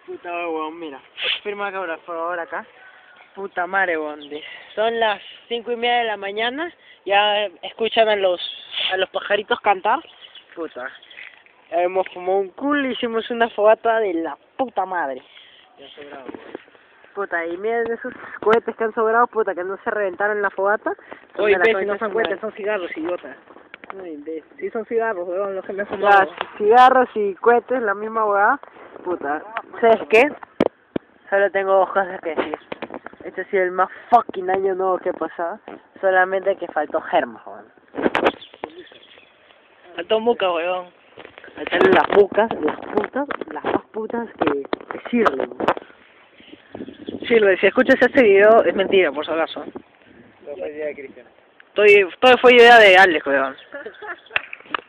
Puta weón, mira. Firma acá, por favor, acá. Puta madre, bondi. Son las 5:30 de la mañana. Ya escuchan a los pajaritos cantar. Puta. Hemos fumado un culo y hicimos una fogata de la puta madre. Ya sobrado. Puta, y miren esos cohetes que han sobrado, puta, que no se reventaron en la fogata. Oye, Son de la no concha son de su cohetes, madre. son cigarros, idiota. No, imbécil. Sí son cigarros, weón, los que me han Ya, fumado. cigarros y cohetes, la misma hueá. Puta, ¿sabes qué? Solo tengo dos cosas que decir. Este ha sido el más fucking año nuevo que he pasado. Solamente que faltó germas, weón. Faltó muca, weón. Faltaron las más putas que sirven. Sí, si escuchas este video, es mentira, por si acaso. Todo fue idea de Cristian. Todo fue idea de Alex, weón.